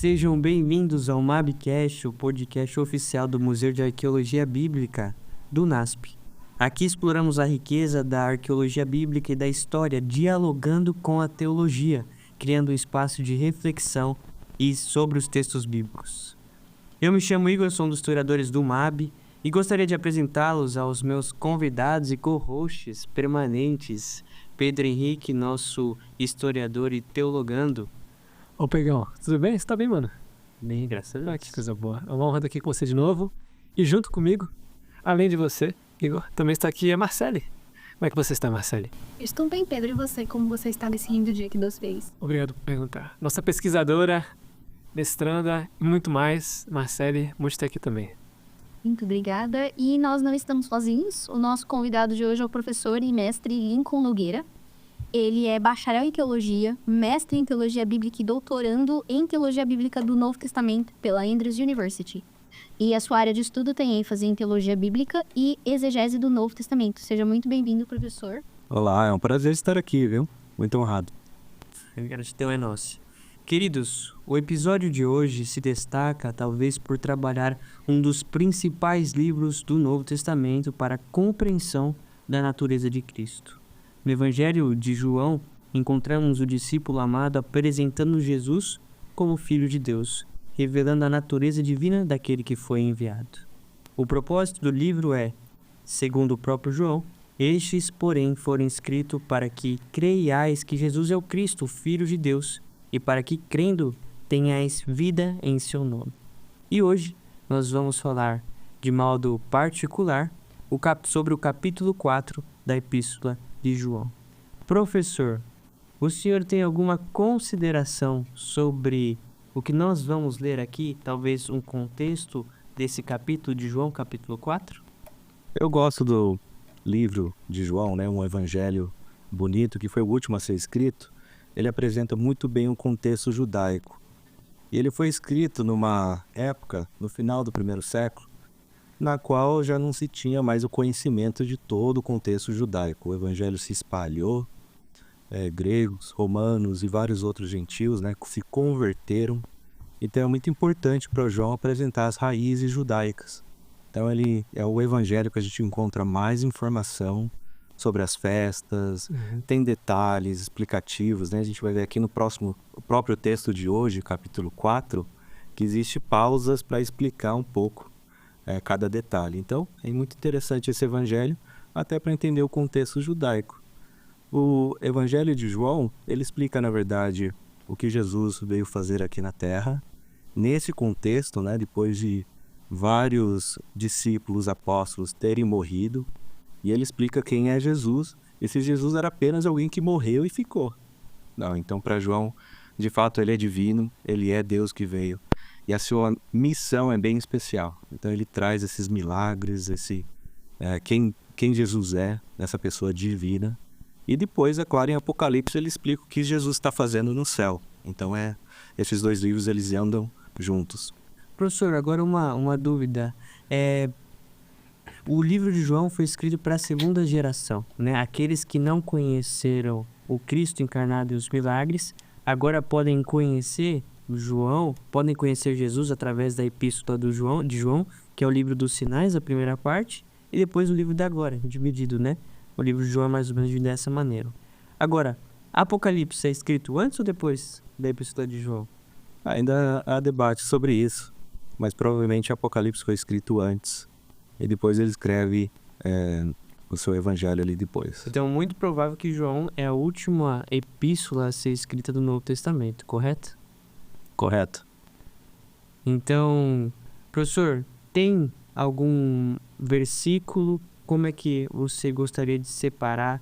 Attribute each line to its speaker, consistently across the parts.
Speaker 1: Sejam bem-vindos ao MabCast, o podcast oficial do Museu de Arqueologia Bíblica do NASP. Aqui exploramos a riqueza da arqueologia bíblica e da história, dialogando com a teologia, criando um espaço de reflexão e sobre os textos bíblicos. Eu me chamo Igor, sou um dos historiadores do MAB e gostaria de apresentá-los aos meus convidados e co-hosts permanentes, Pedro Henrique, nosso historiador e teologando.
Speaker 2: Ô, Pegão, tudo bem? Você tá bem, mano?
Speaker 1: Bem, graças a Deus.
Speaker 2: Ah, que coisa boa. É uma honra estar aqui com você de novo. E junto comigo, além de você, Igor, também está aqui a Marcele. Como é que você está, Marcele?
Speaker 3: Estou bem, Pedro. E você? Como você está nesse lindo dia que Deus fez?
Speaker 2: Obrigado por perguntar. Nossa pesquisadora, mestranda e muito mais, Marcele, muito estar aqui também.
Speaker 3: Muito obrigada. E nós não estamos sozinhos. O nosso convidado de hoje é o professor e mestre Lincoln Nogueira. Ele é bacharel em teologia, mestre em teologia bíblica e doutorando em teologia bíblica do Novo Testamento pela Andrews University. E a sua área de estudo tem ênfase em teologia bíblica e exegese do Novo Testamento. Seja muito bem-vindo, professor.
Speaker 4: Olá, é um prazer estar aqui, viu? Muito honrado.
Speaker 1: A gratidão é nossa. Queridos, o episódio de hoje se destaca talvez por trabalhar um dos principais livros do Novo Testamento para a compreensão da natureza de Cristo. No Evangelho de João, encontramos o discípulo amado apresentando Jesus como Filho de Deus, revelando a natureza divina daquele que foi enviado. O propósito do livro é, segundo o próprio João, estes, porém, foram escritos para que creiais que Jesus é o Cristo, o Filho de Deus, e para que, crendo, tenhais vida em seu nome. E hoje nós vamos falar, de modo particular, sobre o capítulo 4 da Epístola de João. Professor, o senhor tem alguma consideração sobre o que nós vamos ler aqui? Talvez um contexto desse capítulo de João, capítulo 4?
Speaker 4: Eu gosto do livro de João, né? Um evangelho bonito, que foi o último a ser escrito. Ele apresenta muito bem o contexto judaico. E ele foi escrito numa época, no final do primeiro século, na qual já não se tinha mais o conhecimento de todo o contexto judaico. O evangelho se espalhou, gregos, romanos e vários outros gentios, né, se converteram. Então é muito importante para João apresentar as raízes judaicas. Então ele é o evangelho que a gente encontra mais informação sobre as festas, tem detalhes explicativos, né? A gente vai ver aqui no próprio texto de hoje, capítulo 4, que existe pausas para explicar um pouco cada detalhe. Então, é muito interessante esse evangelho, até para entender o contexto judaico. O evangelho de João, ele explica, na verdade, o que Jesus veio fazer aqui na Terra. Nesse contexto, né, depois de vários discípulos, apóstolos terem morrido, e ele explica quem é Jesus. Esse Jesus era apenas alguém que morreu e ficou. Não, então, para João, de fato, ele é divino, ele é Deus que veio. E a sua missão é bem especial. Então ele traz esses milagres, quem Jesus é, essa pessoa divina. E depois, é claro, em Apocalipse ele explica o que Jesus está fazendo no céu. Então esses dois livros eles andam juntos.
Speaker 1: Professor, agora uma dúvida. O livro de João foi escrito para a segunda geração, né? Aqueles que não conheceram o Cristo encarnado e os milagres, agora podem conhecer João, podem conhecer Jesus através da Epístola de João, que é o livro dos sinais, a primeira parte, e depois o livro da glória, dividido, né? O livro de João é mais ou menos dessa maneira. Agora, Apocalipse é escrito antes ou depois da Epístola de João?
Speaker 4: Ainda há debate sobre isso, mas provavelmente Apocalipse foi escrito antes, e depois ele escreve o seu evangelho ali depois.
Speaker 1: Então é muito provável que João é a última epístola a ser escrita do Novo Testamento, correto?
Speaker 4: Correto.
Speaker 1: Então, professor, tem algum versículo? Como é que você gostaria de separar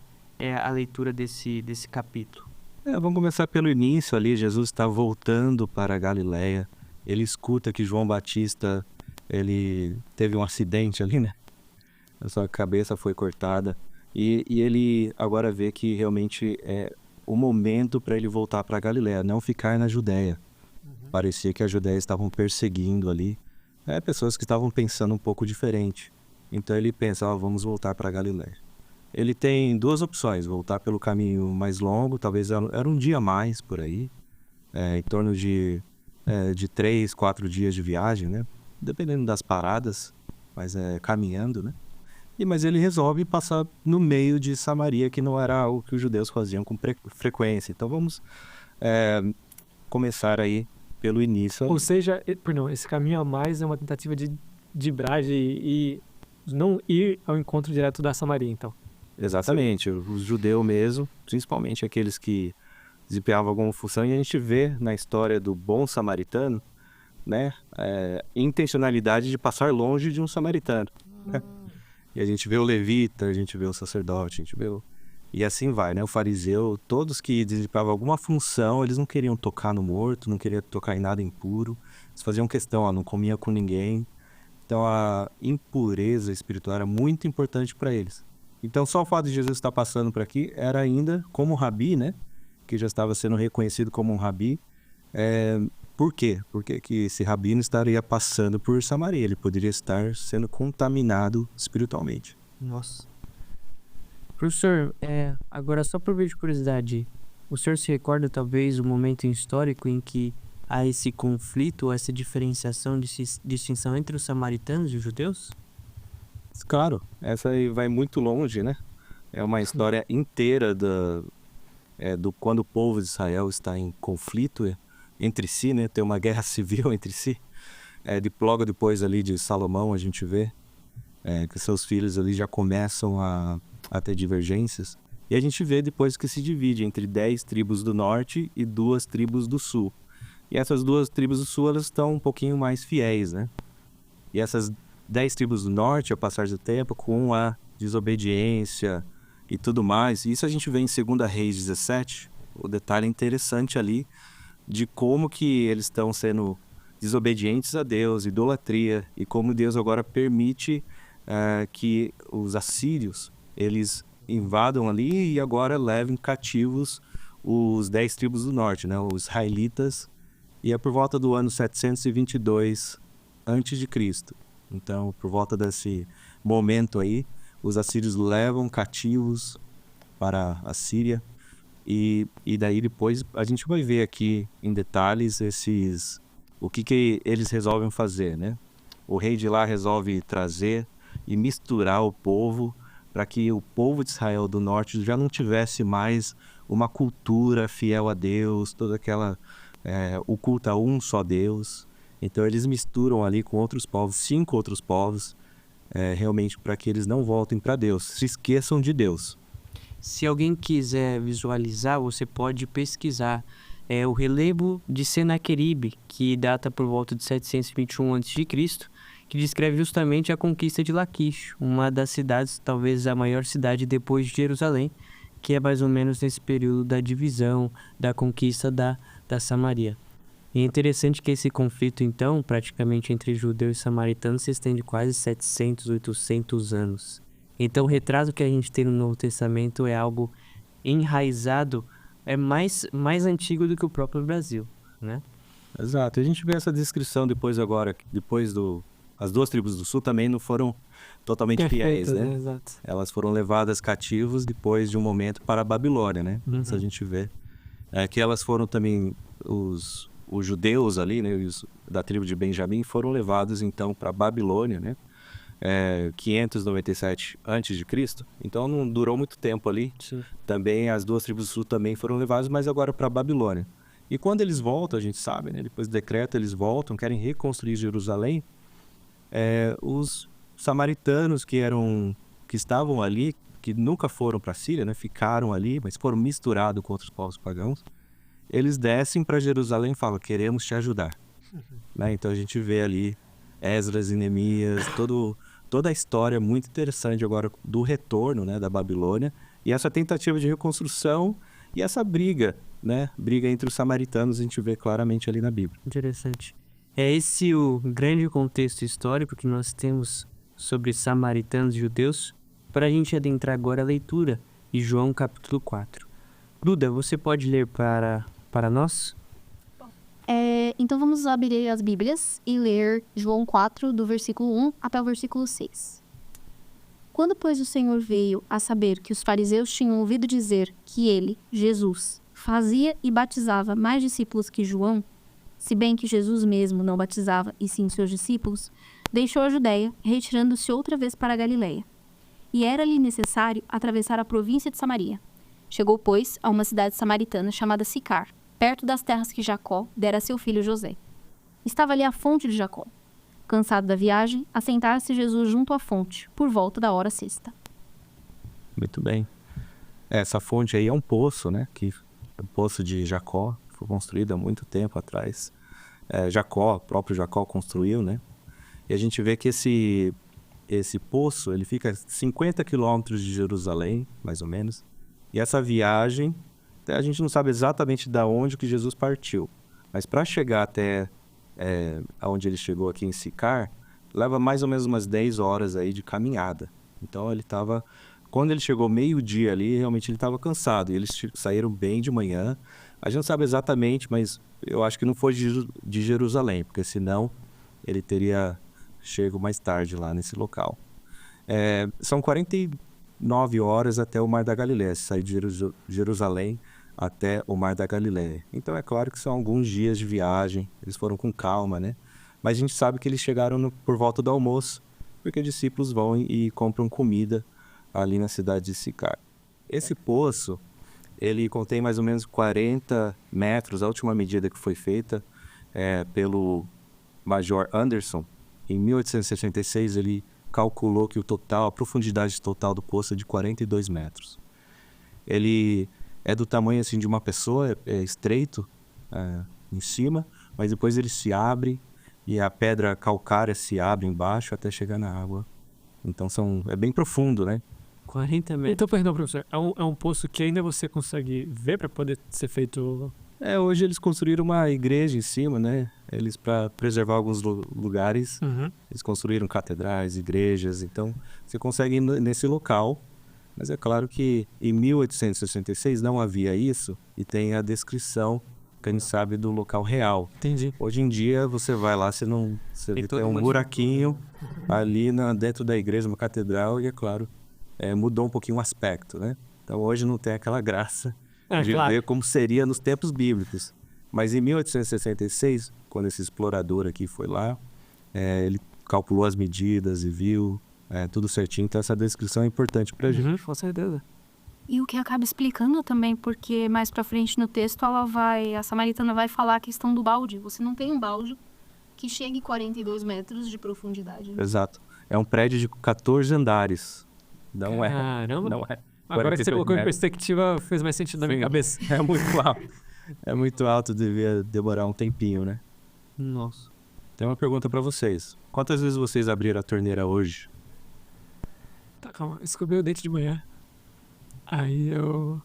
Speaker 1: a leitura desse capítulo?
Speaker 4: Vamos começar pelo início ali. Jesus está voltando para a Galileia. Ele escuta que João Batista ele teve um acidente ali, né? A sua cabeça foi cortada. E ele agora vê que realmente é o momento para ele voltar para a Galileia, não ficar na Judéia. Parecia que a Judéia estavam perseguindo ali pessoas que estavam pensando um pouco diferente. Então ele pensa, vamos voltar para a Galileia. Ele tem duas opções, voltar pelo caminho mais longo, talvez era um dia a mais por aí, em torno de de 3, 4 dias de viagem, né? Dependendo das paradas, mas caminhando, né? Mas ele resolve passar no meio de Samaria, que não era algo que os judeus faziam com frequência. Então vamos começar aí pelo início.
Speaker 2: Ou seja, perdão, esse caminho a mais é uma tentativa de Brage e não ir ao encontro direto da Samaria, então.
Speaker 4: Exatamente, os judeus mesmo, principalmente aqueles que desempenhavam alguma função, e a gente vê na história do bom samaritano, né, intencionalidade de passar longe de um samaritano. Né? E a gente vê o levita, a gente vê o sacerdote, a gente vê e assim vai, né? O fariseu, todos que desempenhavam alguma função, eles não queriam tocar no morto, não queriam tocar em nada impuro, eles faziam questão, não comia com ninguém. Então a impureza espiritual era muito importante para eles. Então só o fato de Jesus estar passando por aqui era ainda como um rabi, né? Que já estava sendo reconhecido como um rabi. Por quê? Porque que esse rabino estaria passando por Samaria, ele poderia estar sendo contaminado espiritualmente.
Speaker 1: Nossa. Professor, agora só por vez de curiosidade, o senhor se recorda talvez o momento histórico em que há esse conflito, essa diferenciação, distinção entre os samaritanos e os judeus?
Speaker 4: Claro, essa aí vai muito longe, né? É uma história inteira do quando o povo de Israel está em conflito entre si, né? Tem uma guerra civil entre si. Logo depois ali de Salomão a gente vê que seus filhos ali já começam a ter divergências. E a gente vê depois que se divide entre 10 tribos do norte e 2 tribos do sul. E essas 2 tribos do sul, elas estão um pouquinho mais fiéis, né? E essas 10 tribos do norte, ao passar do tempo, com a desobediência e tudo mais. Isso a gente vê em 2 Reis 17, o detalhe interessante ali de como que eles estão sendo desobedientes a Deus, idolatria, e como Deus agora permite que os assírios, eles invadam ali e agora levem cativos os 10 tribos do norte, né, os israelitas, e é por volta do ano 722 a.C. Então, por volta desse momento aí, os assírios levam cativos para a Síria, e daí depois a gente vai ver aqui em detalhes o que eles resolvem fazer, né? O rei de lá resolve trazer e misturar o povo para que o povo de Israel do norte já não tivesse mais uma cultura fiel a Deus, toda aquela o culto a um só Deus. Então eles misturam ali com outros povos, 5 outros povos, realmente para que eles não voltem para Deus, se esqueçam de Deus.
Speaker 1: Se alguém quiser visualizar, você pode pesquisar o relevo de Senaqueribe, que data por volta de 721 a.C., que descreve justamente a conquista de Laquish, uma das cidades, talvez a maior cidade depois de Jerusalém, que é mais ou menos nesse período da divisão, da conquista da Samaria. E é interessante que esse conflito, então, praticamente entre judeus e samaritanos, se estende quase 700, 800 anos. Então, o retrato que a gente tem no Novo Testamento é algo enraizado, mais antigo do que o próprio Brasil, né?
Speaker 4: Exato. A gente vê essa descrição depois as 2 tribos do sul também não foram totalmente fiéis, né?
Speaker 2: Exato.
Speaker 4: Elas foram levadas cativos depois de um momento para a Babilônia, né? Isso a gente vê. Que elas foram também, os judeus ali, né? Da tribo de Benjamim foram levados então para a Babilônia, né? 597 a.C., então não durou muito tempo ali.
Speaker 1: Sim.
Speaker 4: Também as 2 tribos do sul também foram levadas, mas agora para a Babilônia. E quando eles voltam, a gente sabe, né? Depois do decreto eles voltam, querem reconstruir Jerusalém. Os samaritanos que estavam ali, que nunca foram para a Síria, né? Ficaram ali, mas foram misturados com outros povos pagãos, eles descem para Jerusalém e falam, queremos te ajudar. Né? Então a gente vê ali Esdras e Neemias, toda a história muito interessante agora do retorno, né, da Babilônia, e essa tentativa de reconstrução e essa briga, né, briga entre os samaritanos, a gente vê claramente ali na Bíblia.
Speaker 1: Interessante. É esse o grande contexto histórico que nós temos sobre samaritanos e judeus, para a gente adentrar agora a leitura de João capítulo 4. Duda, você pode ler para nós?
Speaker 3: Então vamos abrir as Bíblias e ler João 4, do versículo 1 até o versículo 6. Quando, pois, o Senhor veio a saber que os fariseus tinham ouvido dizer que ele, Jesus, fazia e batizava mais discípulos que João, se bem que Jesus mesmo não batizava e sim seus discípulos, deixou a Judéia, retirando-se outra vez para a Galiléia. E era-lhe necessário atravessar a província de Samaria. Chegou, pois, a uma cidade samaritana chamada Sicar, perto das terras que Jacó dera a seu filho José. Estava ali a fonte de Jacó. Cansado da viagem, assentara-se Jesus junto à fonte, por volta da hora sexta.
Speaker 4: Muito bem. Essa fonte aí é um poço, né? É o poço de Jacó, foi construído há muito tempo atrás. O próprio Jacó construiu, né? E a gente vê que esse poço, ele fica a 50 quilômetros de Jerusalém, mais ou menos. E essa viagem, a gente não sabe exatamente de onde que Jesus partiu. Mas para chegar até onde ele chegou aqui em Sicar, leva mais ou menos umas 10 horas aí de caminhada. Então quando ele chegou meio-dia ali, realmente ele estava cansado. E eles saíram bem de manhã. A gente não sabe exatamente, mas eu acho que não foi de Jerusalém, porque senão ele teria chego mais tarde lá nesse local. São 49 horas até o Mar da Galileia, sair de Jerusalém até o Mar da Galileia. Então é claro que são alguns dias de viagem, eles foram com calma, né? Mas a gente sabe que eles chegaram por volta do almoço, porque discípulos vão e compram comida ali na cidade de Sicar. Esse poço, ele contém mais ou menos 40 metros, a última medida que foi feita pelo Major Anderson. Em 1866, ele calculou que a profundidade total do poço é de 42 metros. Ele é do tamanho assim, de uma pessoa, é estreito em cima, mas depois ele se abre e a pedra calcária se abre embaixo até chegar na água. Então é bem profundo, né?
Speaker 1: 40 metros.
Speaker 2: Então, perdão, professor, é um poço que ainda você consegue ver para poder ser feito...
Speaker 4: Hoje eles construíram uma igreja em cima, né? Eles, para preservar alguns lugares, eles construíram catedrais, igrejas. Então, você consegue ir nesse local. Mas é claro que em 1866 não havia isso e tem a descrição que a gente sabe do local real.
Speaker 2: Entendi.
Speaker 4: Hoje em dia, você vai lá, você tem um buraquinho ali dentro da igreja, uma catedral, e é claro, mudou um pouquinho o aspecto, né? Então, hoje não tem aquela graça de ver como seria nos tempos bíblicos. Mas em 1866, quando esse explorador aqui foi lá, ele calculou as medidas e viu tudo certinho. Então essa descrição é importante pra gente.
Speaker 2: Com certeza.
Speaker 3: E o que acaba explicando também, porque mais pra frente no texto a samaritana vai falar a questão do balde. Você não tem um balde que chegue 42 metros de profundidade.
Speaker 4: Exato. É um prédio de 14 andares. Não
Speaker 2: Caramba.
Speaker 4: Não é.
Speaker 2: Agora que você colocou em perspectiva, fez mais sentido na minha cabeça.
Speaker 4: É muito alto. É muito alto, devia demorar um tempinho, né?
Speaker 1: Nossa.
Speaker 4: Tem uma pergunta pra vocês. Quantas vezes vocês abriram a torneira hoje?
Speaker 2: Tá, calma. Escovei o dente de manhã. Aí eu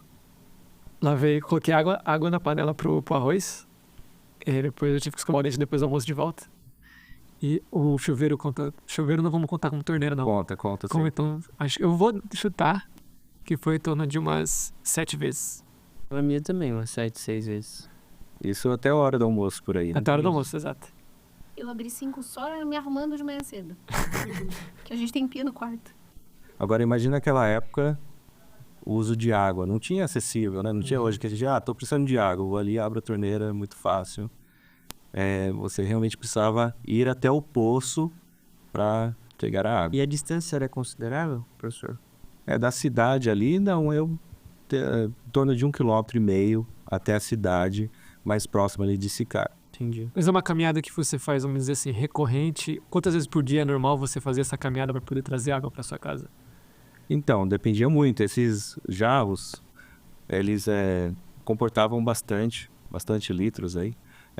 Speaker 2: lavei, coloquei água na panela pro arroz. E depois eu tive que escovar o dente depois do almoço de volta. E o chuveiro conta... Chuveiro não vamos contar como torneira, não.
Speaker 4: Conta, sim.
Speaker 2: Então, eu vou chutar que foi em torno de umas 7 vezes.
Speaker 1: A minha também, umas 7, 6 vezes.
Speaker 4: Isso até a hora do almoço, por aí.
Speaker 2: Até a hora do almoço, exato.
Speaker 3: Eu abri 5 só me arrumando de manhã cedo. Que a gente tem pia no quarto.
Speaker 4: Agora imagina aquela época, o uso de água. Não tinha acessível, né? Não tinha hoje que a gente, tô precisando de água. Vou ali, abro a torneira, é muito fácil. Você realmente precisava ir até o poço para pegar a água.
Speaker 1: E a distância era considerável, professor?
Speaker 4: Da cidade ali, não, em torno de 1,5 km até a cidade mais próxima ali de Sicar.
Speaker 1: Entendi.
Speaker 2: Mas é uma caminhada que você faz, vamos dizer assim, recorrente. Quantas vezes por dia é normal você fazer essa caminhada para poder trazer água para sua casa?
Speaker 4: Então, dependia muito. Esses jarros, eles comportavam bastante litros aí.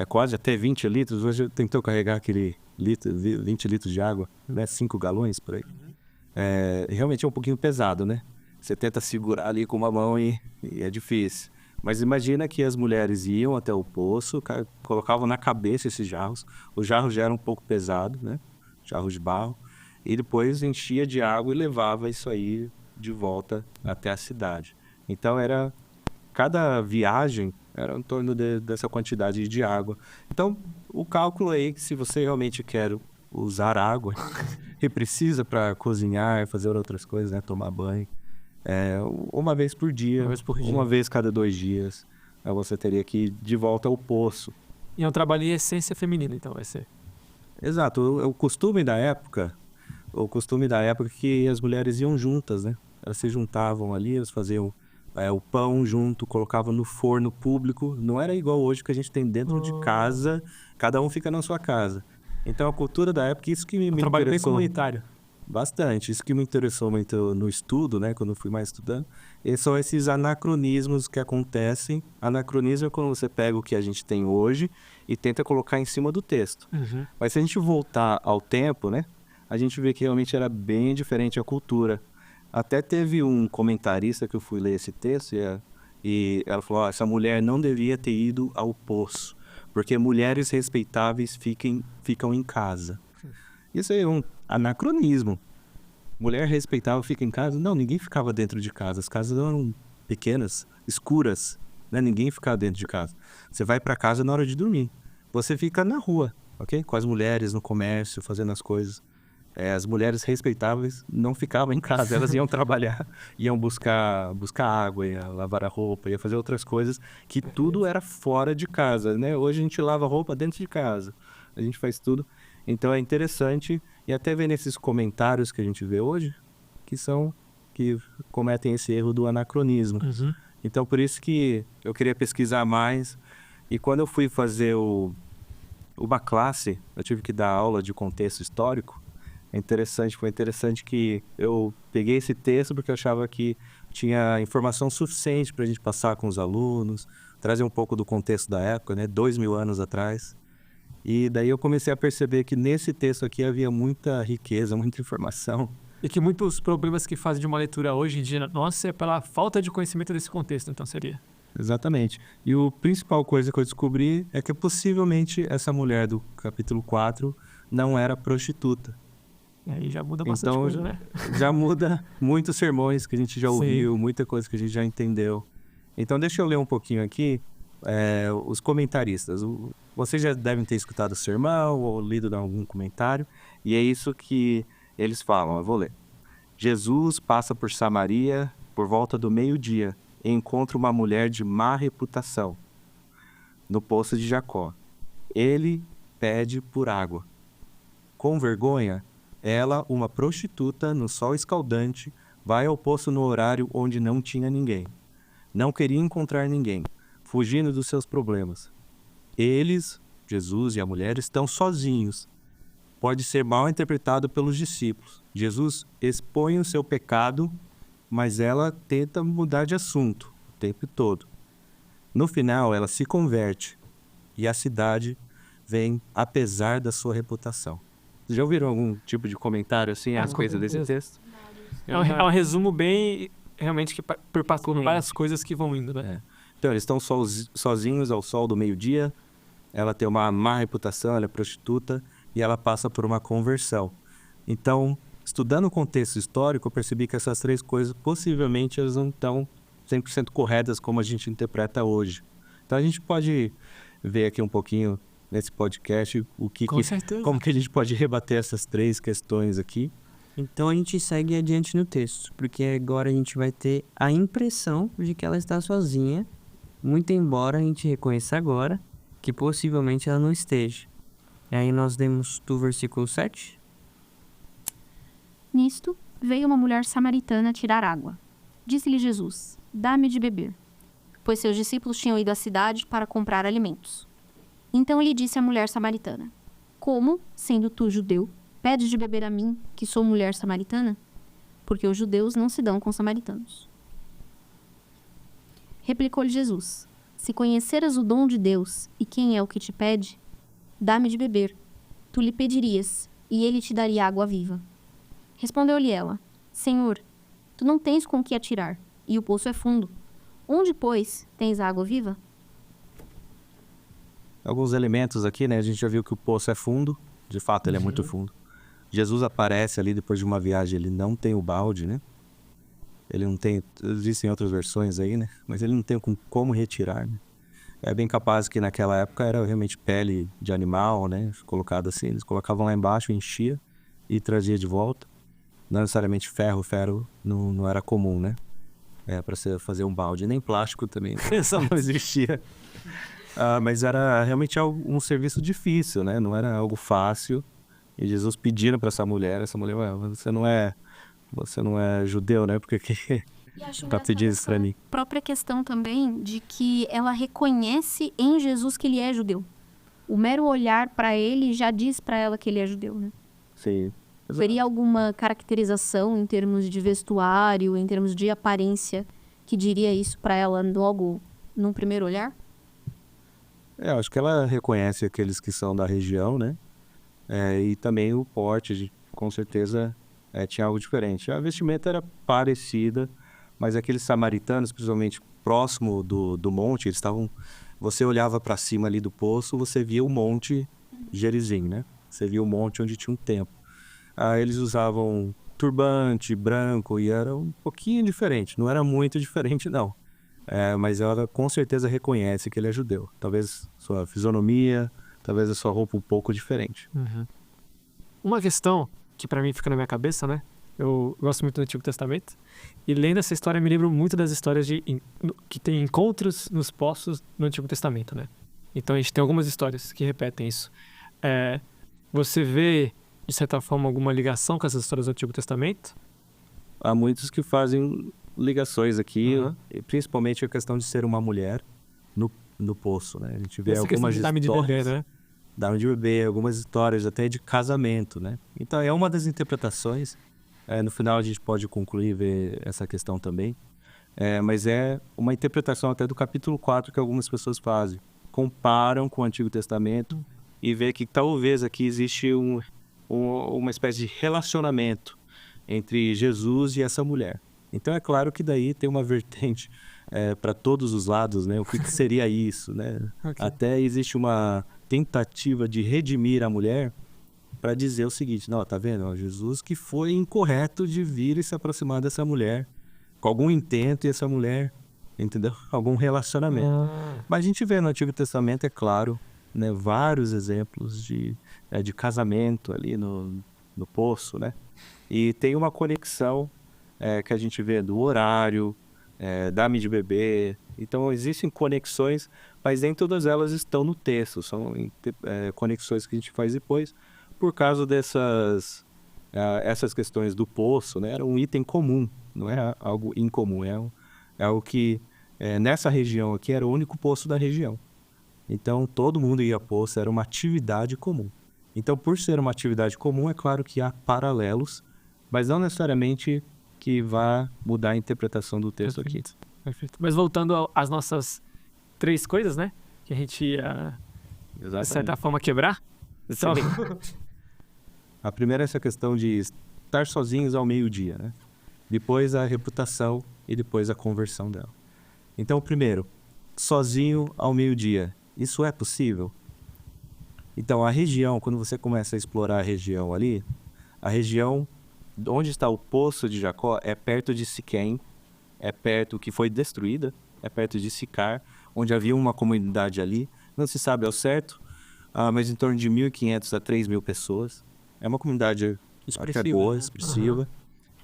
Speaker 4: Quase até 20 litros. Hoje tentou carregar aquele 20 litros de água, né? 5 galões por aí. Realmente é um pouquinho pesado, né? Você tenta segurar ali com uma mão e é difícil. Mas imagina que as mulheres iam até o poço, colocavam na cabeça esses jarros. Os jarros já eram um pouco pesados, né? Jarros de barro. E depois enchia de água e levava isso aí de volta até a cidade. Então cada viagem era em torno dessa quantidade de água. Então o cálculo aí que se você realmente quer usar água e precisa para cozinhar, fazer outras coisas, né? Tomar banho. Uma vez por dia, uma vez cada 2 dias, você teria que ir de volta ao poço.
Speaker 2: E é um trabalho em essência feminina, então vai ser.
Speaker 4: Exato, o costume da época que as mulheres iam juntas, né? Elas se juntavam ali, elas faziam o pão junto, colocavam no forno público. Não era igual hoje que a gente tem dentro de casa, cada um fica na sua casa. Então a cultura da época, isso que me
Speaker 2: Trabalho bem
Speaker 4: interessou
Speaker 2: comunitário.
Speaker 4: bastante, isso que me interessou muito no estudo, né? Quando eu fui mais estudando, são esses anacronismos que acontecem. Anacronismo é quando você pega o que a gente tem hoje e tenta colocar em cima do texto. Mas se a gente voltar ao tempo, né? A gente vê que realmente era bem diferente a cultura. Até teve um comentarista que eu fui ler esse texto e ela falou, essa mulher não devia ter ido ao poço, porque mulheres respeitáveis ficam em casa. Isso aí é um anacronismo. Mulher respeitável fica em casa? Não, ninguém ficava dentro de casa. As casas eram pequenas, escuras, né? Ninguém ficava dentro de casa. Você vai para casa na hora de dormir. Você fica na rua, ok? Com as mulheres, no comércio, fazendo as coisas. As mulheres respeitáveis não ficavam em casa, elas iam trabalhar, iam buscar água, ia lavar a roupa, ia fazer outras coisas, que tudo era fora de casa, né? Hoje a gente lava roupa dentro de casa, a gente faz tudo. Então é interessante, e até ver nesses comentários que a gente vê hoje, que cometem esse erro do anacronismo. Então por isso que eu queria pesquisar mais, e quando eu fui fazer uma classe, eu tive que dar aula de contexto histórico. Foi interessante que eu peguei esse texto porque eu achava que tinha informação suficiente para a gente passar com os alunos, trazer um pouco do contexto da época, né? 2000 anos atrás. E daí eu comecei a perceber que nesse texto aqui havia muita riqueza, muita informação.
Speaker 2: E que muitos problemas que fazem de uma leitura hoje em dia, nossa, é pela falta de conhecimento desse contexto, então seria.
Speaker 4: Exatamente. E a principal coisa que eu descobri é que possivelmente essa mulher do capítulo 4 não era prostituta.
Speaker 2: E aí já muda bastante
Speaker 4: Então,
Speaker 2: coisa, né?
Speaker 4: Já muda muitos sermões que a gente já ouviu, muita coisa que a gente já entendeu. Então, deixa eu ler um pouquinho aqui os comentaristas. Vocês já devem ter escutado o sermão ou lido em algum comentário, e é isso que eles falam, eu vou ler. Jesus passa por Samaria por volta do meio-dia e encontra uma mulher de má reputação no poço de Jacó. Ele pede por água. Com vergonha, ela, uma prostituta no sol escaldante, vai ao poço no horário onde não tinha ninguém. Não queria encontrar ninguém, fugindo dos seus problemas. Eles, Jesus e a mulher, estão sozinhos. Pode ser mal interpretado pelos discípulos. Jesus expõe o seu pecado, mas ela tenta mudar de assunto o tempo todo. No final, ela se converte e a cidade vem apesar da sua reputação. Já ouviram algum tipo de comentário assim, as coisas desse texto?
Speaker 2: É um resumo bem, realmente, que perpassou várias coisas que vão indo, né?
Speaker 4: Então, eles estão sozinhos ao sol do meio-dia, ela tem uma má reputação, ela é prostituta, e ela passa por uma conversão. Então, estudando o contexto histórico, eu percebi que essas três coisas, possivelmente, elas não estão 100% corretas como a gente interpreta hoje. Então, a gente pode ver aqui um pouquinho nesse podcast como que a gente pode rebater essas três questões aqui.
Speaker 1: Então a gente segue adiante no texto, porque agora a gente vai ter a impressão de que ela está sozinha, muito embora a gente reconheça agora que possivelmente ela não esteja. E aí nós lemos do versículo 7.
Speaker 3: Nisto, veio uma mulher samaritana tirar água. Disse-lhe Jesus, dá-me de beber, pois seus discípulos tinham ido à cidade para comprar alimentos. Então lhe disse a mulher samaritana, como, sendo tu judeu, pedes de beber a mim, que sou mulher samaritana? Porque os judeus não se dão com os samaritanos. Replicou-lhe Jesus, se conheceras o dom de Deus e quem é o que te pede, dá-me de beber. Tu lhe pedirias, e ele te daria água viva. Respondeu-lhe ela, Senhor, tu não tens com que atirar, e o poço é fundo. Onde, pois, tens água viva?
Speaker 4: Alguns elementos aqui, né? A gente já viu que o poço é fundo, de fato ele é muito fundo. Jesus aparece ali depois de uma viagem, ele não tem o balde, né? Ele não tem, existem outras versões aí, né? Mas ele não tem como retirar, né? É bem capaz que naquela época era realmente pele de animal, né? Colocado assim, eles colocavam lá embaixo, enchia e trazia de volta. Não necessariamente ferro não era comum, né? Para fazer um balde, nem plástico também, isso não existia. Mas era realmente um serviço difícil, né? Não era algo fácil. E Jesus pedindo para essa mulher, "Ué, você não é judeu, né? Porque que
Speaker 3: E acho
Speaker 4: tá pedindo isso para mim?"
Speaker 3: própria questão também de que ela reconhece em Jesus que ele é judeu. O mero olhar para ele já diz para ela que ele é judeu, né?
Speaker 4: Sim.
Speaker 3: Haveria alguma caracterização em termos de vestuário, em termos de aparência, que diria isso para ela logo num primeiro olhar?
Speaker 4: Eu acho que ela reconhece aqueles que são da região, né? E também o porte, com certeza, tinha algo diferente. A vestimenta era parecida, mas aqueles samaritanos, principalmente próximo do monte, eles estavam... Você olhava para cima ali do poço, você via o monte Gerizim, né? Você via o monte onde tinha um templo. Eles usavam turbante branco e era um pouquinho diferente. Não era muito diferente, não. Mas ela com certeza reconhece que ele é judeu. Talvez sua fisionomia, talvez a sua roupa um pouco diferente.
Speaker 2: Uma questão que pra mim fica na minha cabeça, né? Eu gosto muito do Antigo Testamento. E lendo essa história, me lembro muito das histórias que tem encontros nos poços no Antigo Testamento, né? Então a gente tem algumas histórias que repetem isso. Você vê, de certa forma, alguma ligação com essas histórias do Antigo Testamento?
Speaker 4: Há muitos que fazem ligações aqui, e principalmente a questão de ser uma mulher no poço, né? A gente vê
Speaker 2: Essa questão
Speaker 4: algumas
Speaker 2: de dame de bebê,
Speaker 4: histórias,
Speaker 2: né?
Speaker 4: dame de bebê, algumas histórias até de casamento, né? Então é uma das interpretações. No final a gente pode concluir e ver essa questão também. Mas é uma interpretação até do capítulo 4 que algumas pessoas fazem. Comparam com o Antigo Testamento e vê que talvez aqui existe uma espécie de relacionamento entre Jesus e essa mulher. Então é claro que daí tem uma vertente para todos os lados, né? O que seria isso, né?
Speaker 2: Okay.
Speaker 4: Até existe uma tentativa de redimir a mulher para dizer o seguinte: não, tá vendo? Jesus que foi incorreto de vir e se aproximar dessa mulher com algum intento e essa mulher, entendeu? Algum relacionamento. Mas a gente vê no Antigo Testamento, é claro, né, vários exemplos de casamento ali no poço, né? E tem uma conexão que a gente vê do horário, dame de bebê. Então existem conexões, mas nem todas elas estão no texto. São conexões que a gente faz depois por causa essas questões do poço, né? Era um item comum, não é algo incomum. É algo que nessa região aqui era o único poço da região. Então todo mundo ia a poço, era uma atividade comum. Então, por ser uma atividade comum, é claro que há paralelos, mas não necessariamente que vá mudar a interpretação do texto aqui.
Speaker 2: Perfeito. Mas voltando às nossas 3 coisas, né? Que a gente ia, de certa forma, quebrar. Então...
Speaker 4: A primeira é essa questão de estar sozinhos ao meio-dia, né? Depois a reputação e depois a conversão dela. Então, primeiro, sozinho ao meio-dia. Isso é possível? Então, a região, quando você começa a explorar a região ali, a região onde está o poço de Jacó é perto de Siquém, é perto que foi destruída, é perto de Sicar, onde havia uma comunidade ali. Não se sabe ao certo, mas em torno de 1.500 a 3.000 pessoas. É uma comunidade boa, expressiva.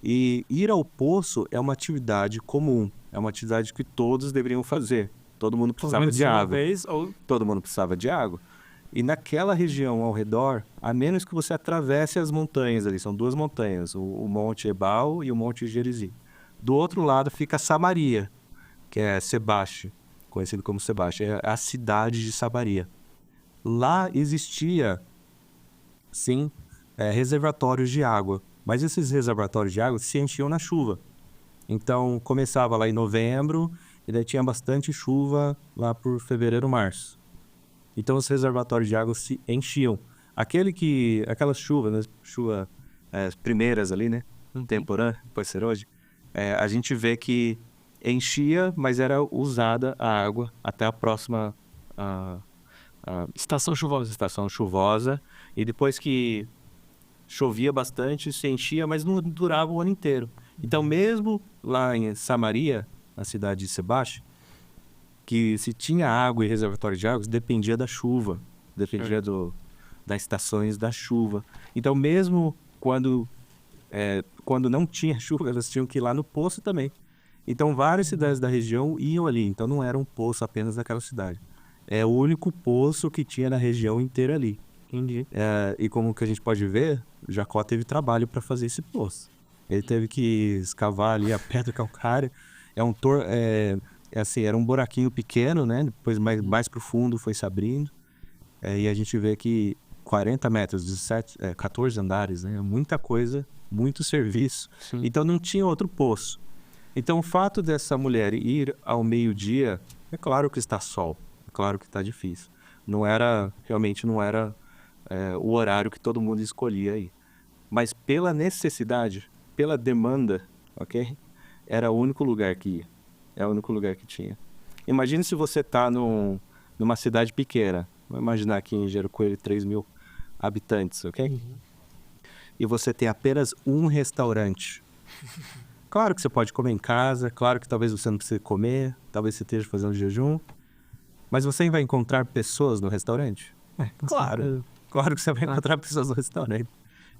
Speaker 4: E ir ao poço é uma atividade comum, é uma atividade que todos deveriam fazer. Todo mundo precisava de água. Todo mundo precisava de água. E naquela região ao redor, a menos que você atravesse as montanhas ali, são 2 montanhas, o Monte Ebal e o Monte Gerizim. Do outro lado fica Samaria, que é Sebaste, conhecido como Sebaste, é a cidade de Samaria. Lá existia, sim, reservatórios de água, mas esses reservatórios de água se enchiam na chuva. Então começava lá em novembro e daí tinha bastante chuva lá por fevereiro, março. Então os reservatórios de água se enchiam. Aquelas chuvas, né, primeiras ali, né, temporã, depois serode, a gente vê que enchia, mas era usada a água até a próxima
Speaker 2: estação chuvosa.
Speaker 4: E depois que chovia bastante, se enchia, mas não durava o ano inteiro. Então mesmo lá em Samaria, na cidade de Sebaste, que se tinha água e reservatório de água, dependia da chuva, dependia das estações da chuva. Então mesmo quando não tinha chuva, elas tinham que ir lá no poço também. Então várias cidades da região iam ali, então não era um poço apenas daquela cidade. É o único poço que tinha na região inteira ali.
Speaker 1: Entendi.
Speaker 4: E como que a gente pode ver, Jacó teve trabalho para fazer esse poço. Ele teve que escavar ali a pedra calcária. Assim, era um buraquinho pequeno, né? Depois mais profundo foi se abrindo. E a gente vê que 40 metros, 14 andares, né? Muita coisa, muito serviço.
Speaker 1: Sim.
Speaker 4: Então não tinha outro poço. Então o fato dessa mulher ir ao meio-dia, é claro que está sol, é claro que está difícil. Realmente não era o horário que todo mundo escolhia aí. Mas pela necessidade, pela demanda, ok? Era o único lugar que ia. É o único lugar que tinha. Imagine se você está numa cidade pequena. Vamos imaginar aqui em Jericoacoara 3.000 habitantes, ok? E você tem apenas um restaurante. Claro que você pode comer em casa, claro que talvez você não precise comer, talvez você esteja fazendo jejum. Mas você vai encontrar pessoas no restaurante? Claro que você vai encontrar pessoas no restaurante.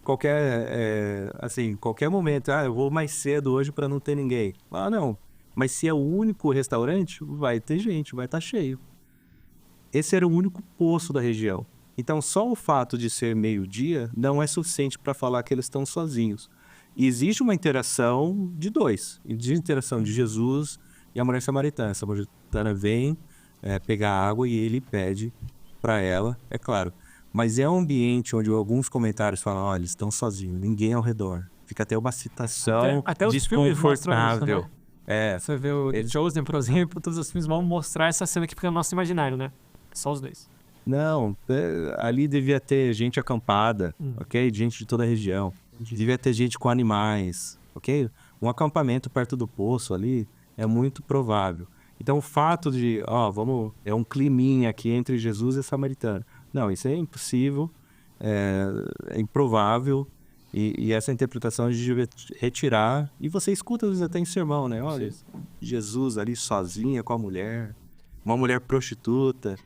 Speaker 4: Qualquer momento, eu vou mais cedo hoje para não ter ninguém. Não. Mas se é o único restaurante, vai ter gente, vai estar cheio. Esse era o único poço da região. Então, só o fato de ser meio-dia não é suficiente para falar que eles estão sozinhos. E existe uma interação de dois. Existe a interação de Jesus e a mulher samaritana. A samaritana vem pegar água e ele pede para ela, é claro. Mas é um ambiente onde alguns comentários falam, eles estão sozinhos, ninguém ao redor. Fica até uma citação
Speaker 2: até os filmes mostram isso,
Speaker 4: desconfortável.
Speaker 2: né? Você vê o The Chosen, por exemplo, todos os filmes vão mostrar essa cena que fica no nosso imaginário, né? Só os dois.
Speaker 4: Não, ali devia ter gente acampada, ok? Gente de toda a região. Devia ter gente com animais, ok? Um acampamento perto do poço ali é muito provável. Então o fato de, é um climinha aqui entre Jesus e a samaritana. Não, isso é impossível, é improvável. E essa interpretação a gente devia retirar. E você escuta às vezes até em sermão, né? Olha, Jesus ali sozinha com a mulher, uma mulher prostituta,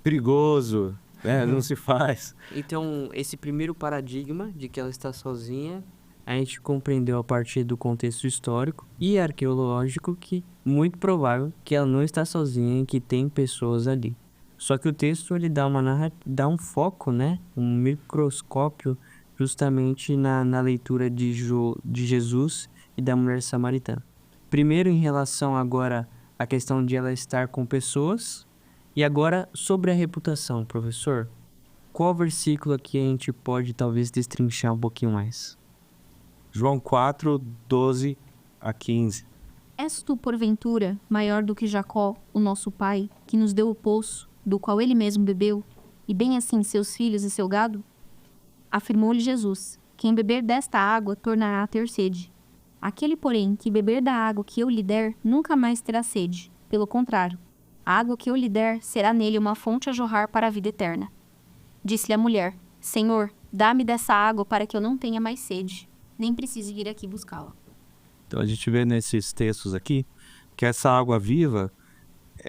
Speaker 4: perigoso, não se faz.
Speaker 1: Então, esse primeiro paradigma de que ela está sozinha, a gente compreendeu a partir do contexto histórico e arqueológico que muito provável que ela não está sozinha e que tem pessoas ali. Só que o texto ele dá um foco, né? Um microscópio justamente na leitura de Jesus e da mulher samaritana. Primeiro em relação agora à questão de ela estar com pessoas e agora sobre a reputação, professor. Qual versículo aqui a gente pode talvez destrinchar um pouquinho mais?
Speaker 4: João 4, 12 a 15.
Speaker 3: És tu, porventura, maior do que Jacó, o nosso pai, que nos deu o poço, do qual ele mesmo bebeu, e bem assim seus filhos e seu gado? Afirmou-lhe Jesus, quem beber desta água tornará a ter sede. Aquele, porém, que beber da água que eu lhe der, nunca mais terá sede. Pelo contrário, a água que eu lhe der será nele uma fonte a jorrar para a vida eterna. Disse-lhe a mulher, Senhor, dá-me dessa água para que eu não tenha mais sede, nem precise vir aqui buscá-la.
Speaker 4: Então a gente vê nesses textos aqui que essa água viva,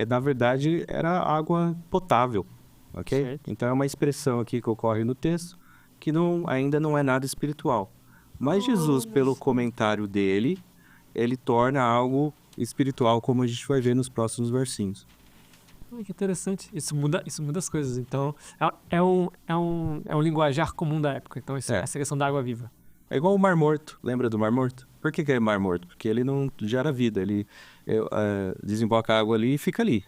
Speaker 4: na verdade, era água potável, ok?
Speaker 1: Certo.
Speaker 4: Então é uma expressão aqui que ocorre no texto que ainda não é nada espiritual. Mas Jesus, pelo comentário dele, ele torna algo espiritual, como a gente vai ver nos próximos versinhos.
Speaker 2: Que interessante. Isso muda as coisas. Então, é um linguajar comum da época. Então, essa questão da água viva.
Speaker 4: É igual o Mar Morto. Lembra do Mar Morto? Por que é Mar Morto? Porque ele não gera vida. Ele desemboca a água ali e fica ali.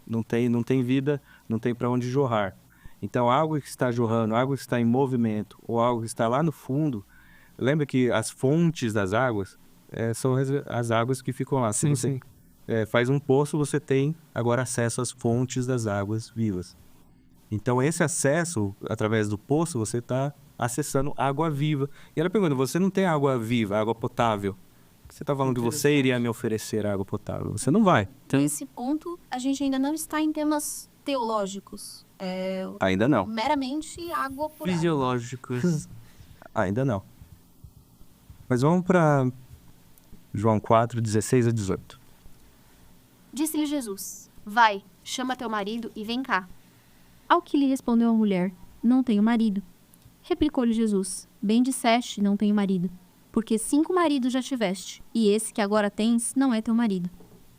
Speaker 4: Não tem vida, não tem para onde jorrar. Então, a água que está jorrando, a água que está em movimento, ou a água que está lá no fundo, lembra que as fontes das águas são as águas que ficam lá. Se você faz um poço, você tem agora acesso às fontes das águas vivas. Então, esse acesso, através do poço, você está acessando água viva. E ela pergunta, você não tem água viva, água potável? Você está falando que você iria me oferecer água potável? Você não vai.
Speaker 3: Então, nesse ponto, a gente ainda não está em temas teológicos.
Speaker 4: Ainda não.
Speaker 3: Meramente água por água.
Speaker 1: Fisiológicos.
Speaker 4: Ainda não. Mas vamos para João 4, 16 a 18.
Speaker 3: Disse-lhe Jesus, vai, chama teu marido e vem cá. Ao que lhe respondeu a mulher, não tenho marido. Replicou-lhe Jesus, bem disseste, não tenho marido. Porque 5 maridos já tiveste, e esse que agora tens não é teu marido.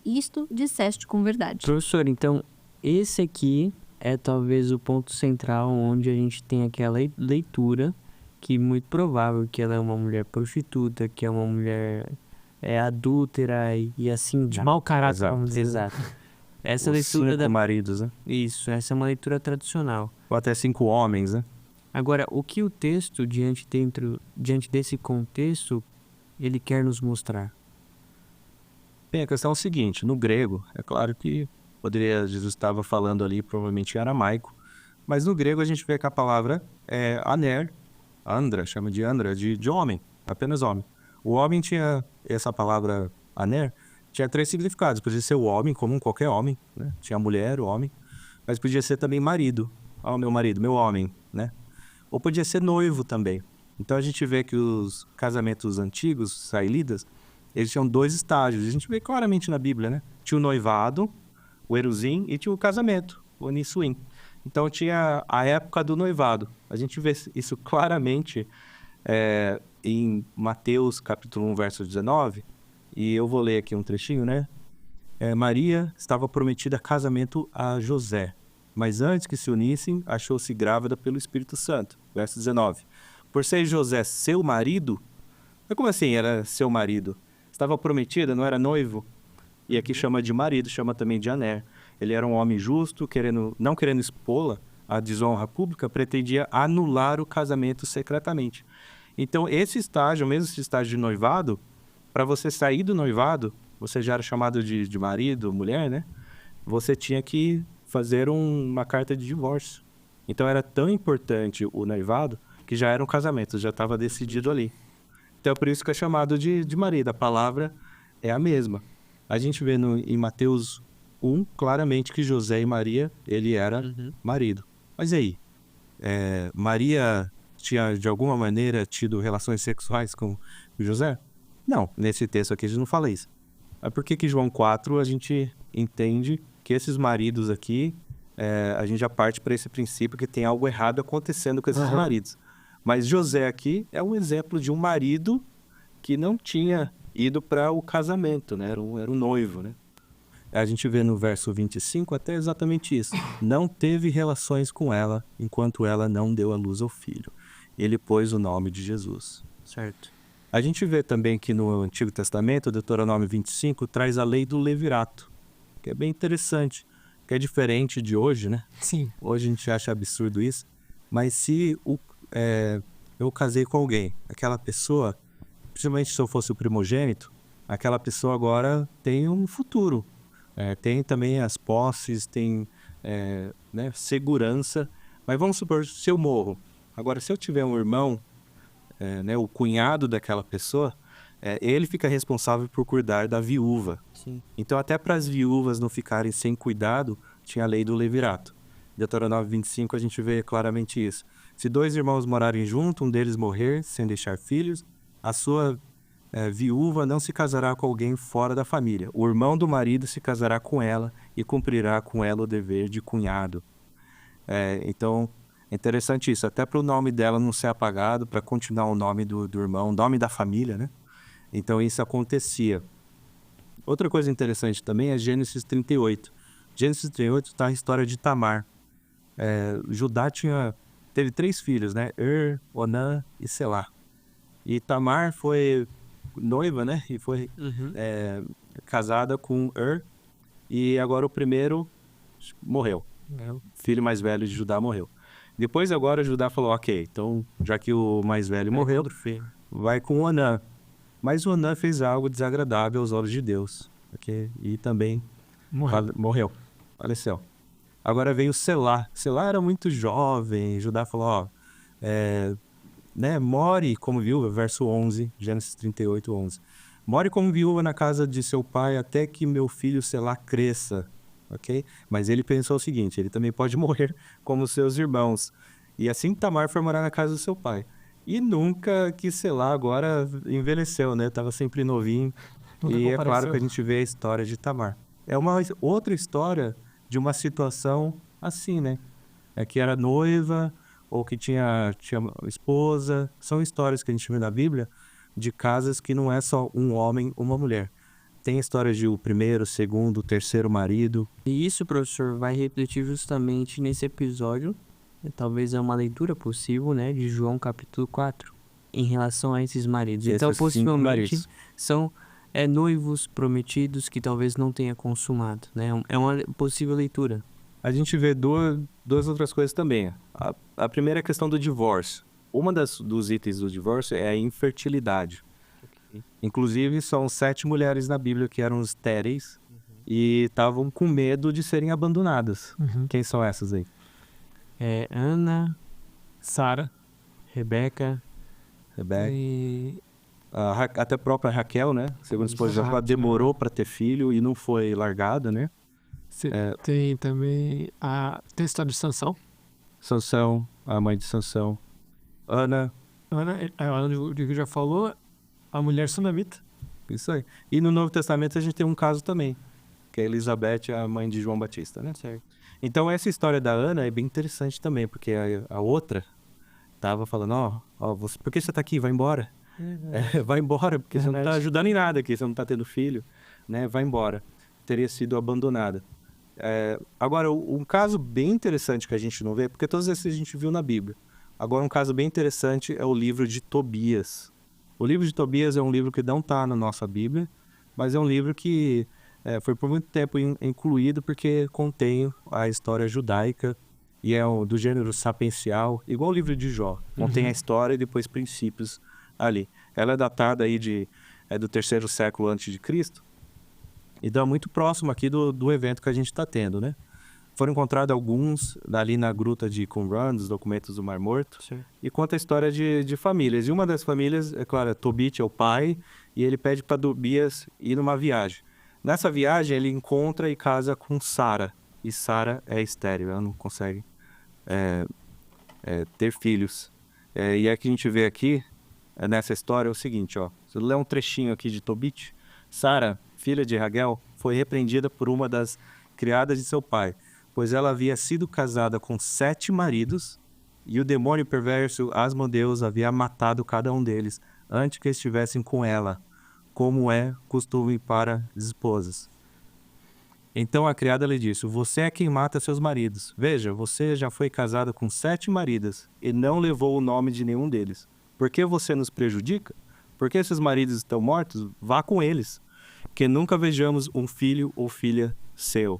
Speaker 3: Isto disseste com verdade.
Speaker 1: Professor, então, esse aqui é talvez o ponto central onde a gente tem aquela leitura que muito provável que ela é uma mulher prostituta, que é uma mulher adúltera e assim
Speaker 2: De
Speaker 1: vai.
Speaker 2: mau caráter,
Speaker 4: Exato.
Speaker 2: vamos dizer.
Speaker 1: Exato. Essa
Speaker 4: Os
Speaker 1: leitura
Speaker 4: 5 maridos, né?
Speaker 1: Isso, essa é uma leitura tradicional.
Speaker 4: Ou até 5 homens, né?
Speaker 1: Agora, o que o texto, diante desse contexto, ele quer nos mostrar?
Speaker 4: Bem, a questão é o seguinte, no grego, é claro que Jesus estava falando ali provavelmente em aramaico, mas no grego a gente vê que a palavra é aner, andra, chama de andra, de homem, apenas homem. O homem tinha, essa palavra aner, tinha 3 significados, podia ser o homem, como qualquer homem, né? Tinha a mulher, o homem, mas podia ser também marido, meu marido, meu homem, né? Ou podia ser noivo também. Então a gente vê que os casamentos antigos, israelitas, eles tinham 2 estágios. A gente vê claramente na Bíblia, né? Tinha o noivado, o eruzim, e tinha o casamento, o nissuim. Então tinha a época do noivado. A gente vê isso claramente em Mateus capítulo 1, verso 19. E eu vou ler aqui um trechinho, né? Maria estava prometida a casamento a José, mas antes que se unissem, achou-se grávida pelo Espírito Santo. Verso 19. Por ser José seu marido, mas como assim era seu marido? Estava prometida, não era noivo? E aqui chama de marido, chama também de aner. Ele era um homem justo, não querendo expô-la à desonra pública, pretendia anular o casamento secretamente. Então, esse estágio, mesmo esse estágio de noivado, para você sair do noivado, você já era chamado de marido, mulher, né? Você tinha que fazer uma carta de divórcio. Então, era tão importante o noivado que já era um casamento, já estava decidido ali. Então, é por isso que é chamado de marido. A palavra é a mesma. A gente vê em Mateus 1, claramente que José e Maria, ele era marido. Mas e aí? Maria tinha, de alguma maneira, tido relações sexuais com José? Não, nesse texto aqui a gente não fala isso. Mas por que João 4 a gente entende que esses maridos aqui, a gente já parte para esse princípio que tem algo errado acontecendo com esses maridos. Mas José aqui é um exemplo de um marido que não tinha ido para o casamento, né? Era um noivo, né? A gente vê no verso 25 até exatamente isso. Não teve relações com ela enquanto ela não deu à luz ao filho. Ele pôs o nome de Jesus.
Speaker 1: Certo.
Speaker 4: A gente vê também que no Antigo Testamento, o Deuteronômio 25, traz a lei do levirato, que é bem interessante, que é diferente de hoje, né?
Speaker 2: Sim.
Speaker 4: Hoje a gente acha absurdo isso, mas se eu casei com alguém, aquela pessoa, principalmente se eu fosse o primogênito, aquela pessoa agora tem um futuro. Tem também as posses, tem né, segurança. Mas vamos supor, se eu morro. Agora, se eu tiver um irmão, né, o cunhado daquela pessoa, ele fica responsável por cuidar da viúva.
Speaker 1: Sim.
Speaker 4: Então, até para as viúvas não ficarem sem cuidado, tinha a lei do levirato. Deuteronômio 25, a gente vê claramente isso. Se 2 irmãos morarem juntos, um deles morrer sem deixar filhos, a sua viúva não se casará com alguém fora da família. O irmão do marido se casará com ela e cumprirá com ela o dever de cunhado. Então, é interessante isso. Até para o nome dela não ser apagado, para continuar o nome do irmão, o nome da família, né? Então, isso acontecia. Outra coisa interessante também é Gênesis 38. Gênesis 38 está a história de Tamar. Judá teve 3 filhos, né? Onã e Selá. E Tamar foi noiva, né? E foi casada com e agora o primeiro morreu. O filho mais velho de Judá morreu. Depois agora Judá falou, ok, então já que o mais velho morreu, vai com Onã. Mas Onã fez algo desagradável aos olhos de Deus. Okay? E também morreu, faleceu. Agora veio Selá. Selá era muito jovem. Judá falou, né, more como viúva, verso 11, Gênesis 38, 11. More como viúva na casa de seu pai até que meu filho Selá cresça. Ok? Mas ele pensou o seguinte, ele também pode morrer como seus irmãos. E assim Tamar foi morar na casa do seu pai. E nunca que Selá agora envelheceu, né? Tava sempre novinho.
Speaker 2: Nunca
Speaker 4: e
Speaker 2: compareceu.
Speaker 4: é claro que a gente vê a história de Tamar. É uma outra história de uma situação assim, né? Que era noiva ou que tinha esposa. São histórias que a gente vê na Bíblia de casas que não é só um homem, uma mulher. tem histórias de o primeiro, segundo, terceiro marido.
Speaker 1: E isso, professor, vai refletir justamente nesse episódio. Talvez é uma leitura possível, né, de João capítulo 4, em relação a esses maridos. Então,
Speaker 4: Esses 5
Speaker 1: possivelmente,
Speaker 4: maridos.
Speaker 1: são noivos prometidos que talvez não tenha consumado, né? É uma possível leitura.
Speaker 4: A gente vê duas outras coisas também. A primeira é a questão do divórcio. Uma dos itens do divórcio é a infertilidade. Inclusive, são 7 mulheres na Bíblia que eram estéreis e estavam com medo de serem abandonadas. Quem são essas aí?
Speaker 1: Ana,
Speaker 2: Sara.
Speaker 1: Rebeca,
Speaker 4: Rebeca.
Speaker 2: E
Speaker 4: Até a própria Raquel, né? Segundo a esposa de Jacó, demorou para ter filho e não foi largada, né?
Speaker 2: tem também tem a história de Sansão.
Speaker 4: Sansão, a mãe de Sansão. Ana,
Speaker 2: A Ana que já falou, a mulher sunamita.
Speaker 4: isso aí. E no Novo Testamento a gente tem um caso também, que é Elizabeth, a mãe de João Batista, né?
Speaker 1: certo?
Speaker 4: Então essa história da Ana é bem interessante também, porque a outra tava falando, por que você tá aqui? Vai embora. Vai embora, porque você não tá ajudando em nada aqui, você não tá tendo filho, né? Vai embora. Teria sido abandonada. Agora, um caso bem interessante que a gente não vê, porque todos esses a gente viu na Bíblia. Agora, um caso bem interessante é o livro de Tobias. O livro de Tobias é um livro que não está na nossa Bíblia, mas é um livro que foi por muito tempo incluído porque contém a história judaica e é do gênero sapiencial, igual o livro de Jó. Contém a história e depois princípios ali. Ela é datada aí do 3º século antes de Cristo. Então é muito próximo aqui do evento que a gente está tendo, né? Foram encontrados alguns ali na gruta de Qumran, dos documentos do Mar Morto,
Speaker 1: Certo.
Speaker 4: e conta a história de famílias. E uma das famílias, é claro, Tobit é o pai, e ele pede para Tobias ir numa viagem. Nessa viagem ele encontra e casa com Sara, e Sara é estéril, ela não consegue ter filhos. E é que a gente vê aqui, nessa história, é o seguinte, ó. Se eu ler um trechinho aqui de Tobit, Sara, filha de Raguel, foi repreendida por uma das criadas de seu pai, pois ela havia sido casada com 7 maridos e o demônio perverso Asmodeus havia matado cada um deles antes que estivessem com ela, como é costume para as esposas. Então a criada lhe disse: você é quem mata seus maridos. Veja, você já foi casada com 7 maridos e não levou o nome de nenhum deles. Por que você nos prejudica? Porque esses maridos estão mortos? Vá com eles, que nunca vejamos um filho ou filha seu.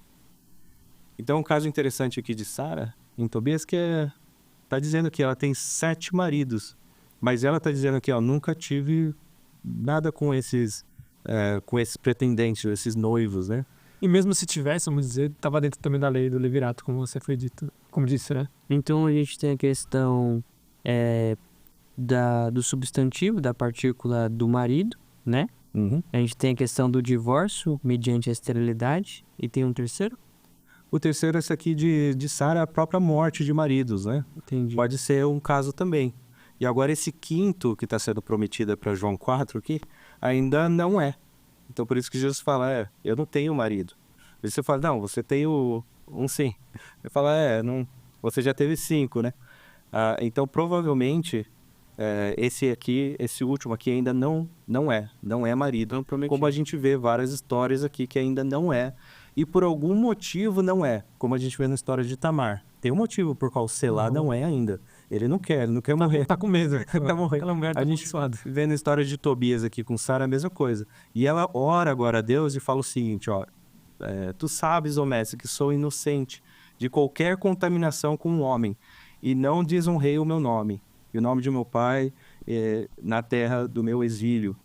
Speaker 4: Então, um caso interessante aqui de Sara, em Tobias, que está dizendo que ela tem 7 maridos, mas ela está dizendo que nunca tive nada com esses pretendentes, esses noivos, né?
Speaker 2: E mesmo se tivesse, vamos dizer, estava dentro também da lei do levirato, como você foi dito, como disse, né?
Speaker 1: Então a gente tem a questão do substantivo, da partícula do marido, né? A gente tem a questão do divórcio mediante a esterilidade. E tem um terceiro?
Speaker 4: O terceiro é esse aqui de Sara, a própria morte de maridos, né?
Speaker 1: Entendi.
Speaker 4: Pode ser um caso também. E agora esse quinto que está sendo prometido para João 4 aqui, ainda não é. Então por isso que Jesus fala, eu não tenho marido. E você fala, não, você tem um sim. Ele fala, não, você já teve 5, né? Então provavelmente esse último aqui ainda não é marido. Como a gente vê várias histórias aqui que ainda não é. E por algum motivo não é, como a gente vê na história de Tamar. Tem um motivo por qual Selá não é ainda. Ele não quer morrer.
Speaker 2: Tá com medo.
Speaker 4: Tá morrendo.
Speaker 2: Aquela mulher tá
Speaker 4: A gente vê na história de Tobias aqui com Sara a mesma coisa. E ela ora agora a Deus e fala o seguinte, tu sabes, ó mestre, que sou inocente de qualquer contaminação com um homem e não desonrei o meu nome e o nome de meu pai na terra do meu exílio.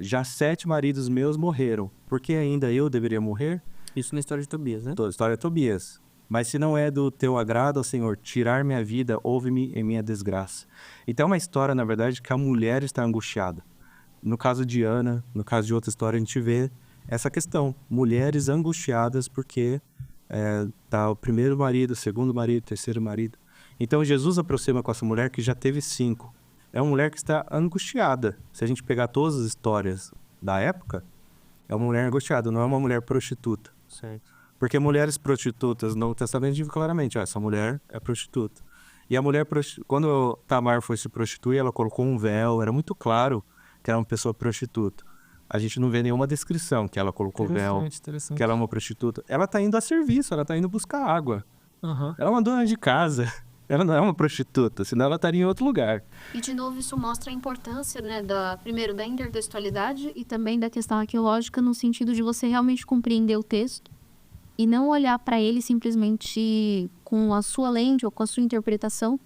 Speaker 4: Já 7 maridos meus morreram. Por que ainda eu deveria morrer?
Speaker 1: Isso na história de Tobias, né?
Speaker 4: Toda a história de Tobias. Mas se não é do teu agrado, ó Senhor, tirar minha vida, ouve-me em minha desgraça. Então é uma história, na verdade, que a mulher está angustiada. No caso de Ana, no caso de outra história, a gente vê essa questão. Mulheres angustiadas porque tá o primeiro marido, o segundo marido, o terceiro marido. Então Jesus aproxima com essa mulher que já teve 5. É uma mulher que está angustiada. Se a gente pegar todas as histórias da época, é uma mulher angustiada, não é uma mulher prostituta.
Speaker 1: Certo.
Speaker 4: Porque mulheres prostitutas, no Testamento diz claramente, essa mulher é prostituta. E a mulher, quando Tamar foi se prostituir, ela colocou um véu, era muito claro que era uma pessoa prostituta. a gente não vê nenhuma descrição que ela colocou véu,
Speaker 2: Interessante.
Speaker 4: que ela é uma prostituta. Ela tá indo a serviço, ela tá indo buscar água.
Speaker 2: Aham.
Speaker 4: Ela é uma dona de casa. Ela não é uma prostituta, senão ela estaria em outro lugar.
Speaker 3: E, de novo, isso mostra a importância, né, primeiro, da intertextualidade e também da questão arqueológica, no sentido de você realmente compreender o texto e não olhar para ele simplesmente com a sua lente ou com a sua interpretação,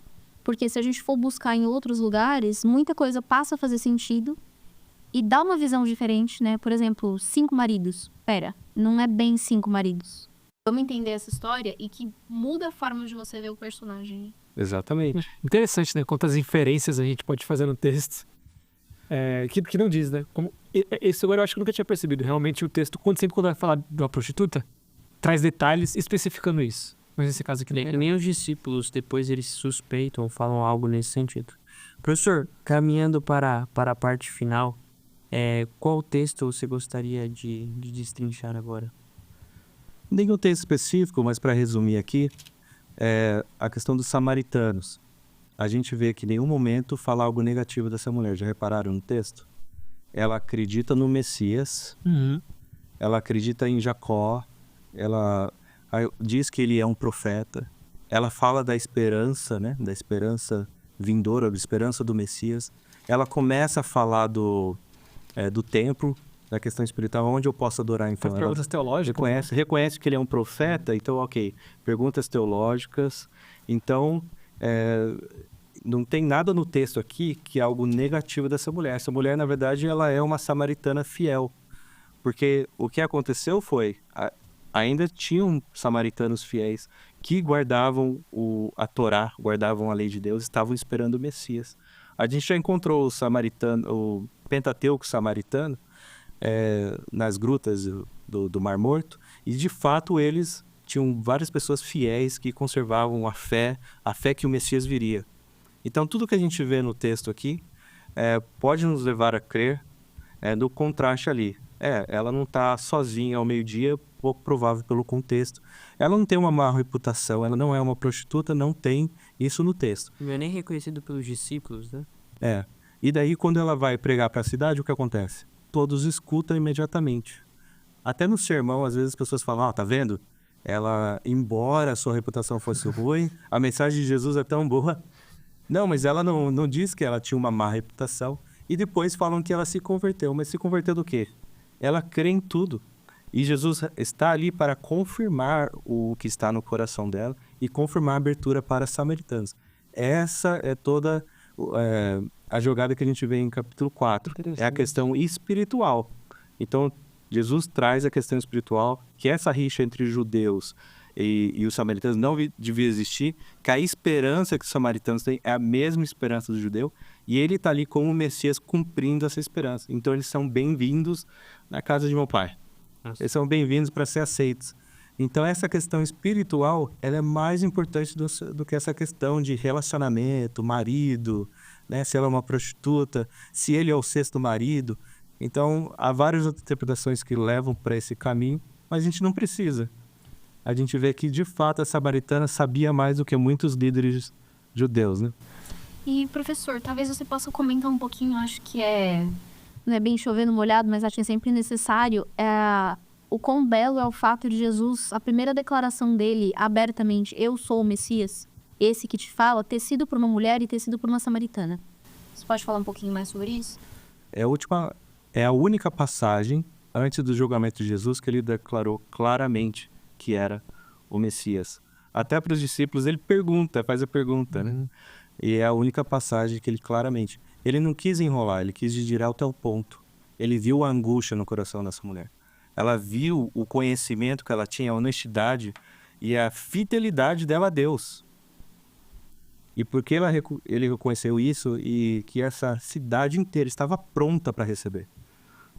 Speaker 3: porque se a gente for buscar em outros lugares, muita coisa passa a fazer sentido e dá uma visão diferente, né? Por exemplo, 5 maridos. Pera, não é bem 5 maridos. Vamos entender essa história e que muda a forma de você ver o personagem.
Speaker 4: Exatamente.
Speaker 2: Interessante, né? Quantas inferências a gente pode fazer no texto. Que não diz, né? Esse agora eu acho que eu nunca tinha percebido. Realmente o texto, sempre quando vai falar de uma prostituta, traz detalhes especificando isso. Mas nesse caso aqui não.
Speaker 1: Nem os discípulos, depois eles suspeitam ou falam algo nesse sentido. Professor, caminhando para a parte final, qual texto você gostaria de destrinchar agora?
Speaker 4: Nenhum texto específico, mas para resumir aqui, a questão dos samaritanos. A gente vê que em nenhum momento fala algo negativo dessa mulher. Já repararam no texto? Ela acredita no Messias, ela acredita em Jacó, ela diz que ele é um profeta, ela fala da esperança, né? Da esperança vindoura, da esperança do Messias. Ela começa a falar do templo, da questão espiritual, onde eu posso adorar, então.
Speaker 2: Faz perguntas teológicas.
Speaker 4: Reconhece que ele é um profeta, então, ok. Perguntas teológicas. Então, não tem nada no texto aqui que é algo negativo dessa mulher. Essa mulher, na verdade, ela é uma samaritana fiel. Porque o que aconteceu foi, ainda tinham samaritanos fiéis que guardavam a Torá, guardavam a lei de Deus, estavam esperando o Messias. A gente já encontrou o Pentateuco samaritano, nas grutas do Mar Morto, e de fato eles tinham várias pessoas fiéis que conservavam a fé que o Messias viria. Então tudo que a gente vê no texto aqui pode nos levar a crer no contraste ali. Ela não está sozinha ao meio-dia, pouco provável pelo contexto. Ela não tem uma má reputação, ela não é uma prostituta, não tem isso no texto.
Speaker 1: Não é nem reconhecido pelos discípulos, né?
Speaker 4: E daí quando ela vai pregar para a cidade, o que acontece? Todos escutam imediatamente. Até no sermão, às vezes as pessoas falam, tá vendo? Ela, embora a sua reputação fosse ruim, a mensagem de Jesus é tão boa. Não, mas ela não diz que ela tinha uma má reputação. E depois falam que ela se converteu. Mas se converteu do quê? Ela crê em tudo. E Jesus está ali para confirmar o que está no coração dela e confirmar a abertura para samaritanos. Essa é toda a jogada que a gente vê em capítulo 4. É a questão espiritual. Então, Jesus traz a questão espiritual, que essa rixa entre os judeus e os samaritanos não devia existir, que a esperança que os samaritanos têm é a mesma esperança do judeu, e ele está ali como o Messias cumprindo essa esperança. Então, eles são bem-vindos na casa de meu pai. Nossa. Eles são bem-vindos para ser aceitos. Então, essa questão espiritual, ela é mais importante do que essa questão de relacionamento, marido, né? Se ela é uma prostituta, se ele é o 6º marido. Então, há várias outras interpretações que levam para esse caminho, mas a gente não precisa. A gente vê que, de fato, a samaritana sabia mais do que muitos líderes judeus, né?
Speaker 3: E, professor, talvez você possa comentar um pouquinho, acho que não é bem chover no molhado, mas acho que é sempre necessário, o quão belo é o fato de Jesus, a primeira declaração dele, abertamente, eu sou o Messias, esse que te fala, ter sido por uma mulher e ter sido por uma samaritana. Você pode falar um pouquinho mais sobre isso?
Speaker 4: É a única passagem, antes do julgamento de Jesus, que ele declarou claramente que era o Messias. Até para os discípulos, ele faz a pergunta, né? E é a única passagem que ele claramente... Ele não quis enrolar, ele quis ir direto ao ponto. Ele viu a angústia no coração dessa mulher. Ela viu o conhecimento que ela tinha, a honestidade e a fidelidade dela a Deus. E porque ele reconheceu isso e que essa cidade inteira estava pronta para receber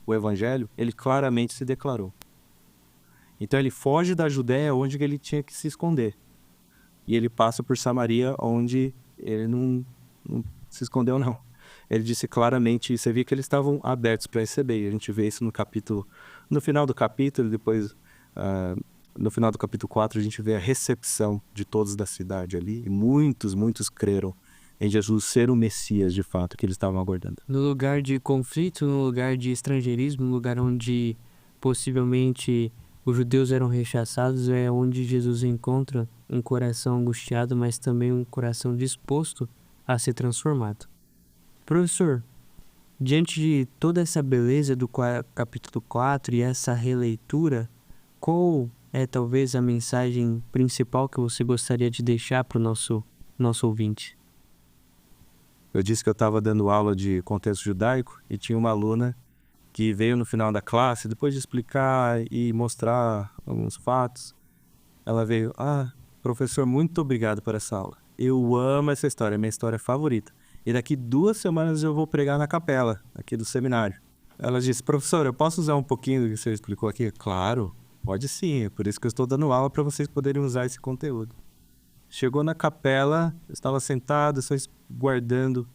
Speaker 4: o evangelho, ele claramente se declarou. Então ele foge da Judéia, onde ele tinha que se esconder. E ele passa por Samaria, onde ele não se escondeu, não. Ele disse claramente, você via que eles estavam abertos para receber. E a gente vê isso no final do capítulo, depois, no final do capítulo 4, a gente vê a recepção de todos da cidade ali. E muitos creram em Jesus ser o Messias de fato que eles estavam aguardando.
Speaker 1: No lugar de conflito, no lugar de estrangeirismo, no lugar onde possivelmente os judeus eram rechaçados, é onde Jesus encontra um coração angustiado, mas também um coração disposto a ser transformado. Professor, diante de toda essa beleza do capítulo 4 e essa releitura, qual é talvez a mensagem principal que você gostaria de deixar para o nosso ouvinte?
Speaker 4: Eu disse que eu estava dando aula de contexto judaico e tinha uma aluna que veio no final da classe, depois de explicar e mostrar alguns fatos, ela veio, professor, muito obrigado por essa aula. Eu amo essa história, é minha história favorita. E daqui 2 semanas eu vou pregar na capela, aqui do seminário. Ela disse, professor, eu posso usar um pouquinho do que você explicou aqui? Claro, pode sim, é por isso que eu estou dando aula para vocês poderem usar esse conteúdo. Chegou na capela, estava sentado, só guardando.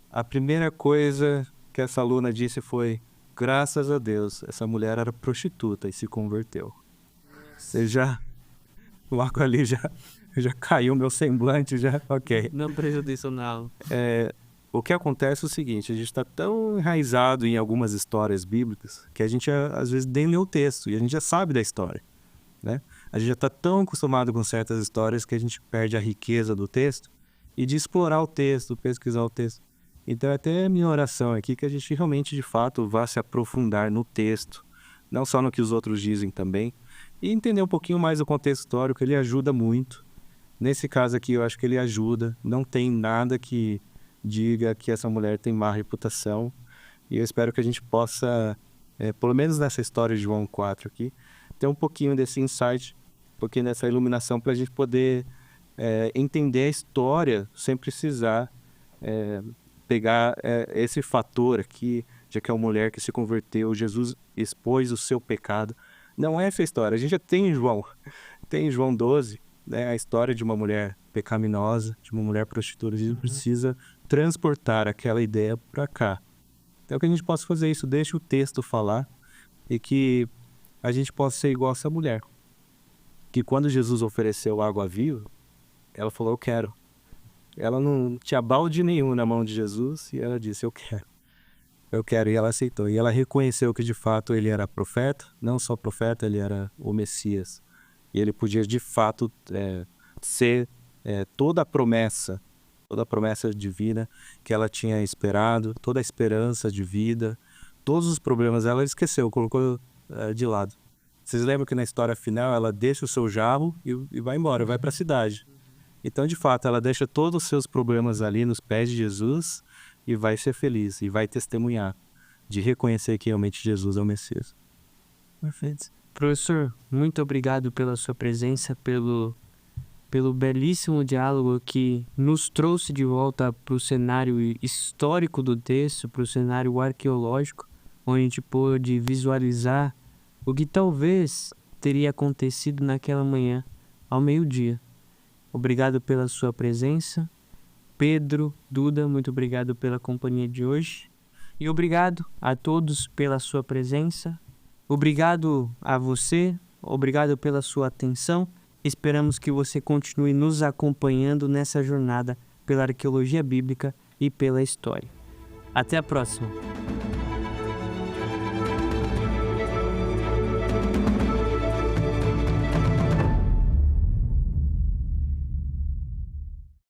Speaker 4: A primeira coisa que essa aluna disse foi, graças a Deus, essa mulher era prostituta e se converteu. Logo ali já caiu meu semblante, ok.
Speaker 1: Não prejudicial na aula.
Speaker 4: O que acontece é o seguinte, a gente está tão enraizado em algumas histórias bíblicas que a gente às vezes nem lê o texto e a gente já sabe da história, né? A gente já está tão acostumado com certas histórias que a gente perde a riqueza do texto e de explorar o texto, pesquisar o texto. Então é até a minha oração aqui que a gente realmente, de fato, vá se aprofundar no texto, não só no que os outros dizem também, e entender um pouquinho mais o contexto histórico, ele ajuda muito. Nesse caso aqui, eu acho que ele ajuda, não tem nada que diga que essa mulher tem má reputação, e eu espero que a gente possa, pelo menos nessa história de João 4 aqui, ter um pouquinho desse insight, um pouquinho dessa iluminação para a gente poder entender a história sem precisar pegar esse fator aqui, já que é uma mulher que se converteu, Jesus expôs o seu pecado. Não é essa história, a gente já tem em João 12, né, a história de uma mulher pecaminosa, de uma mulher prostituta. A gente precisa transportar aquela ideia para cá. Então que a gente possa fazer isso, deixa o texto falar e que a gente possa ser igual a essa mulher. Que quando Jesus ofereceu água viva, ela falou, eu quero. Ela não tinha balde nenhum na mão de Jesus e ela disse, eu quero, e ela aceitou. E ela reconheceu que de fato ele era profeta, não só profeta, ele era o Messias. E ele podia de fato ser toda a promessa divina que ela tinha esperado, toda a esperança de vida, todos os problemas ela esqueceu, colocou de lado. Vocês lembram que na história final ela deixa o seu jarro e vai embora, vai para a cidade. Então, de fato, ela deixa todos os seus problemas ali nos pés de Jesus e vai ser feliz, e vai testemunhar de reconhecer que realmente Jesus é o Messias.
Speaker 1: Perfeito. Professor, muito obrigado pela sua presença, pelo belíssimo diálogo que nos trouxe de volta para o cenário histórico do texto, para o cenário arqueológico, onde a gente pôde visualizar o que talvez teria acontecido naquela manhã, ao meio-dia. Obrigado pela sua presença. Pedro, Duda, muito obrigado pela companhia de hoje. E obrigado a todos pela sua presença. Obrigado a você, obrigado pela sua atenção. Esperamos que você continue nos acompanhando nessa jornada pela arqueologia bíblica e pela história. Até a próxima!